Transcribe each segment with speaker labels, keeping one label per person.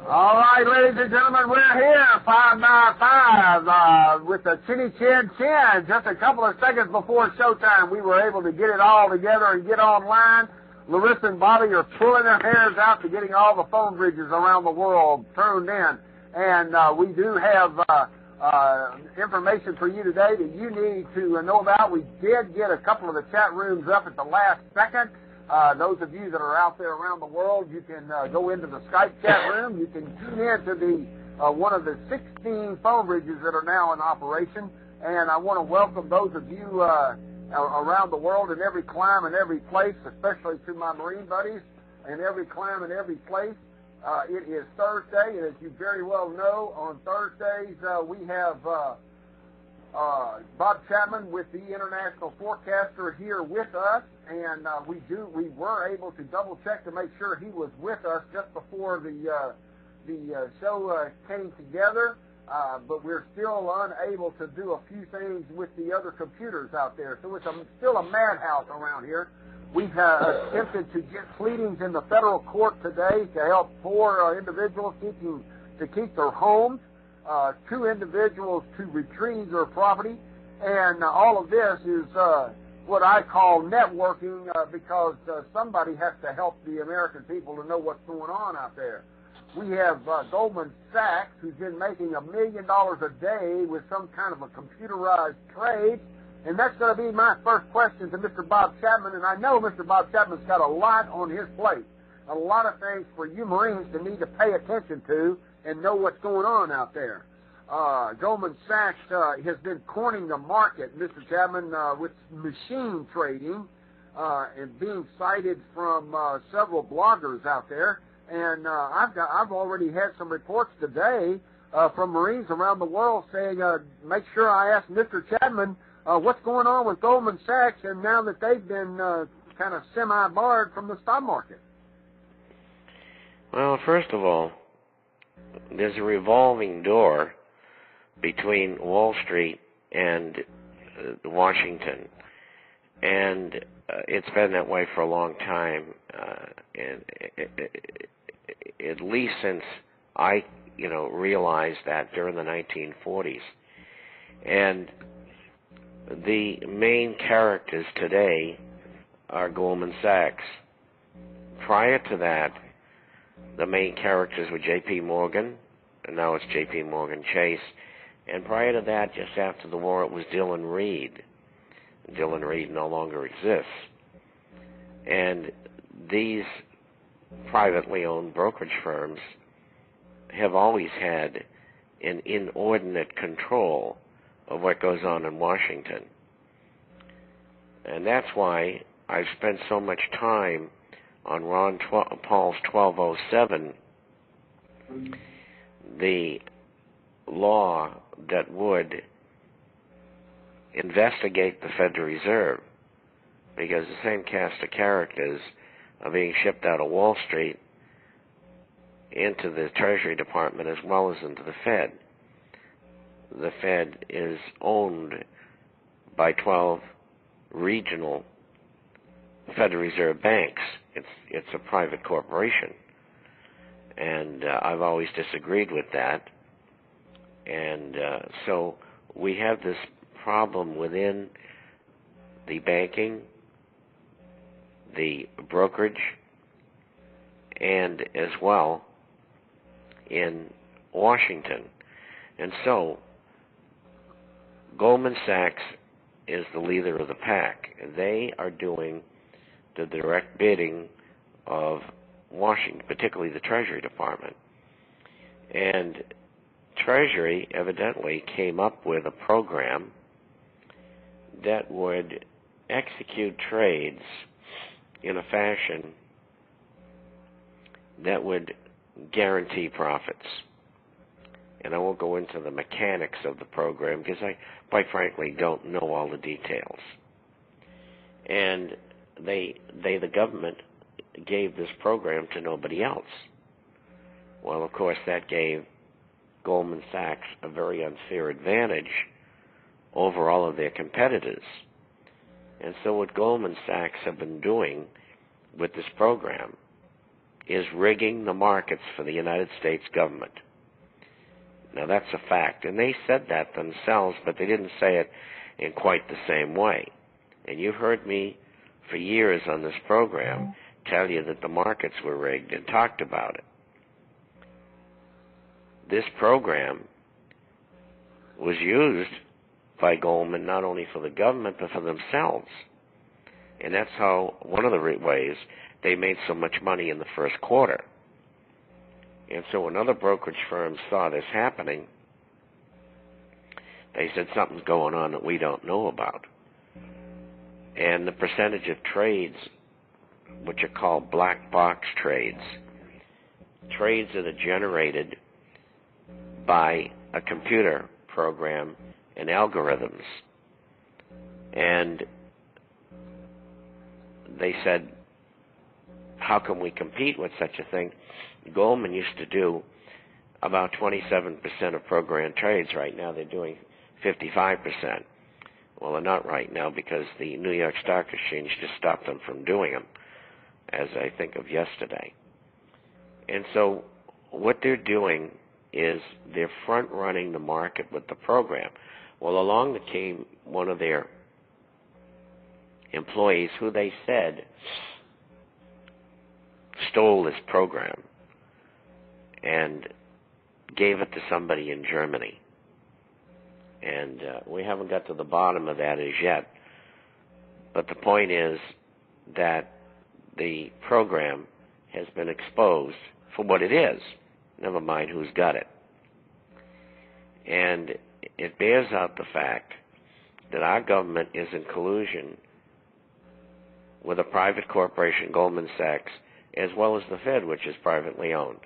Speaker 1: All right, ladies and gentlemen, we're here, 5 by 5, with the Chinny Chin Chin. Just a couple of seconds before showtime, we were able to get it all together and get online. Larissa and Bobby are pulling their hairs out to getting all the phone bridges around the world tuned in. And we do have information for you today that you need to know about. We did get a couple of the chat rooms up at the last second. Those of you that are out there around the world, you can go into the Skype chat room. You can tune in to the one of the 16 phone bridges that are now in operation. And I want to welcome those of you around the world in every clime and every place, especially to my Marine buddies in every clime and every place. It is Thursday, and as you very well know, on Thursdays we have Bob Chapman with the International Forecaster here with us, and we were able to double check to make sure he was with us just before the show came together, but we're still unable to do a few things with the other computers out there, so it's still a madhouse around here. We've attempted to get pleadings in the federal court today to help 4 individuals to keep their homes, 2 individuals to retrieve their property, and all of this is what I call networking because somebody has to help the American people to know what's going on out there. We have Goldman Sachs, who's been making $1 million a day with some kind of a computerized trade. And that's going to be my first question to Mr. Bob Chapman. And I know Mr. Bob Chapman's got a lot on his plate, a lot of things for you Marines to need to pay attention to and know what's going on out there. Goldman Sachs has been cornering the market, Mr. Chapman, with machine trading and being cited from several bloggers out there. And I've already had some reports today from Marines around the world saying, make sure I ask Mr. Chapman what's going on with Goldman Sachs, and now that they've been kind of semi-barred from the stock market?
Speaker 2: Well, first of all, there's a revolving door between Wall Street and Washington, and it's been that way for a long time, and at least since I, realized that during the 1940s. And the main characters today are Goldman Sachs. Prior to that, the main characters were J.P. Morgan, and now it's J.P. Morgan Chase. And prior to that, just after the war, it was Dillon Reed. Dillon Reed no longer exists. And these privately owned brokerage firms have always had an inordinate control of what goes on in Washington. And that's why I've spent so much time on Ron Paul's 1207, the law that would investigate the Federal Reserve, because the same cast of characters are being shipped out of Wall Street into the Treasury Department as well as into the Fed. The Fed is owned by 12 regional Federal Reserve banks. It's a private corporation, and I've always disagreed with that. And so we have this problem within the banking, the brokerage, and as well in Washington. And so Goldman Sachs is the leader of the pack. They are doing the direct bidding of Washington, particularly the Treasury Department. And Treasury evidently came up with a program that would execute trades in a fashion that would guarantee profits. And I won't go into the mechanics of the program because I, quite frankly, don't know all the details. And the government gave this program to nobody else. Well, of course, that gave Goldman Sachs a very unfair advantage over all of their competitors. And so what Goldman Sachs have been doing with this program is rigging the markets for the United States government. Now, that's a fact, and they said that themselves, but they didn't say it in quite the same way. And you've heard me for years on this program tell you that the markets were rigged and talked about it. This program was used by Goldman not only for the government but for themselves. And that's how, one of the ways they made so much money in the first quarter. And so when other brokerage firms saw this happening, they said something's going on that we don't know about. And the percentage of trades, which are called black box trades, trades that are generated by a computer program and algorithms. And they said, how can we compete with such a thing? Goldman used to do about 27% of program trades. Right now they're doing 55%. Well, they're not right now because the New York Stock Exchange just stopped them from doing them, as I think of yesterday. And so what they're doing is they're front-running the market with the program. Well, along came one of their employees who they said stole this program and gave it to somebody in Germany. And we haven't got to the bottom of that as yet. But the point is that the program has been exposed for what it is, never mind who's got it. And it bears out the fact that our government is in collusion with a private corporation, Goldman Sachs, as well as the Fed, which is privately owned,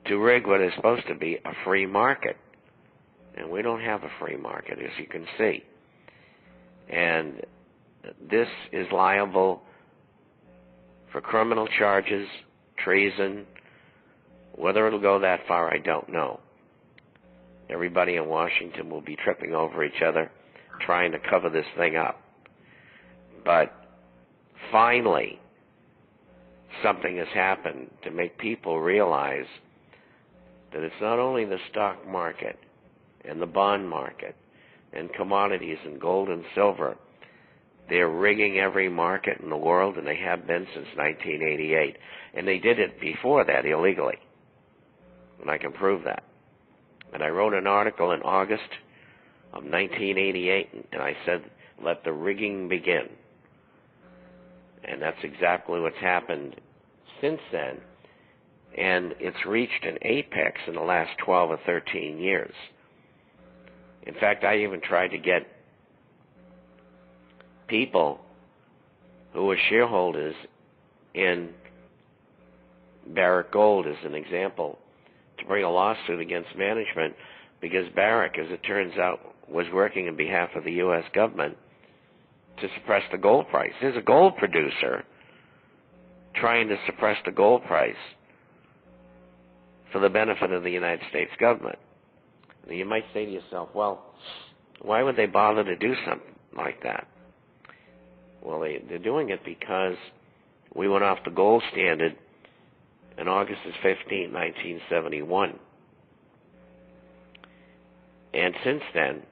Speaker 2: to rig what is supposed to be a free market. And we don't have a free market, as you can see. And this is liable for criminal charges, treason. Whether it'll go that far, I don't know. Everybody in Washington will be tripping over each other, trying to cover this thing up. But finally, something has happened to make people realize that it's not only the stock market and the bond market and commodities and gold and silver. They're rigging every market in the world, and they have been since 1988. And they did it before that illegally. And I can prove that. And I wrote an article in August of 1988, and I said, let the rigging begin. And that's exactly what's happened since then. And it's reached an apex in the last 12 or 13 years. In fact, I even tried to get people who were shareholders in Barrick Gold, as an example, to bring a lawsuit against management because Barrick, as it turns out, was working on behalf of the U.S. government to suppress the gold price. There's a gold producer trying to suppress the gold price for the benefit of the United States government. Now, you might say to yourself, well, why would they bother to do something like that? Well, they're doing it because we went off the gold standard on August 15, 1971. And since then,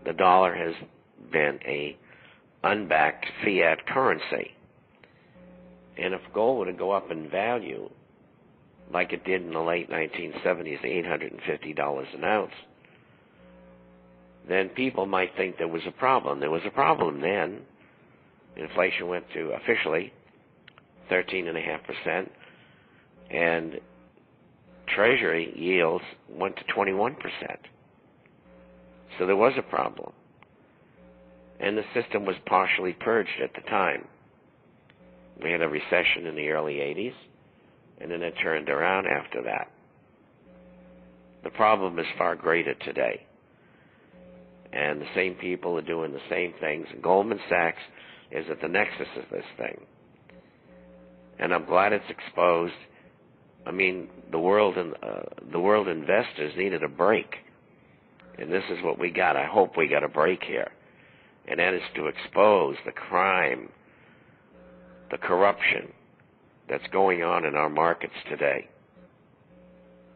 Speaker 2: the dollar has been a unbacked fiat currency. And if gold were to go up in value, like it did in the late 1970s, $850 an ounce, then people might think there was a problem. There was a problem then. Inflation went to, officially, 13.5%, and Treasury yields went to 21%. So there was a problem. And the system was partially purged at the time. We had a recession in the early 80s, and then it turned around after that. The problem is far greater today. And the same people are doing the same things. And Goldman Sachs is at the nexus of this thing. And I'm glad it's exposed. I mean, the world investors needed a break. And this is what we got. I hope we got a break here. And that is to expose the crime, the corruption, that's going on in our markets today.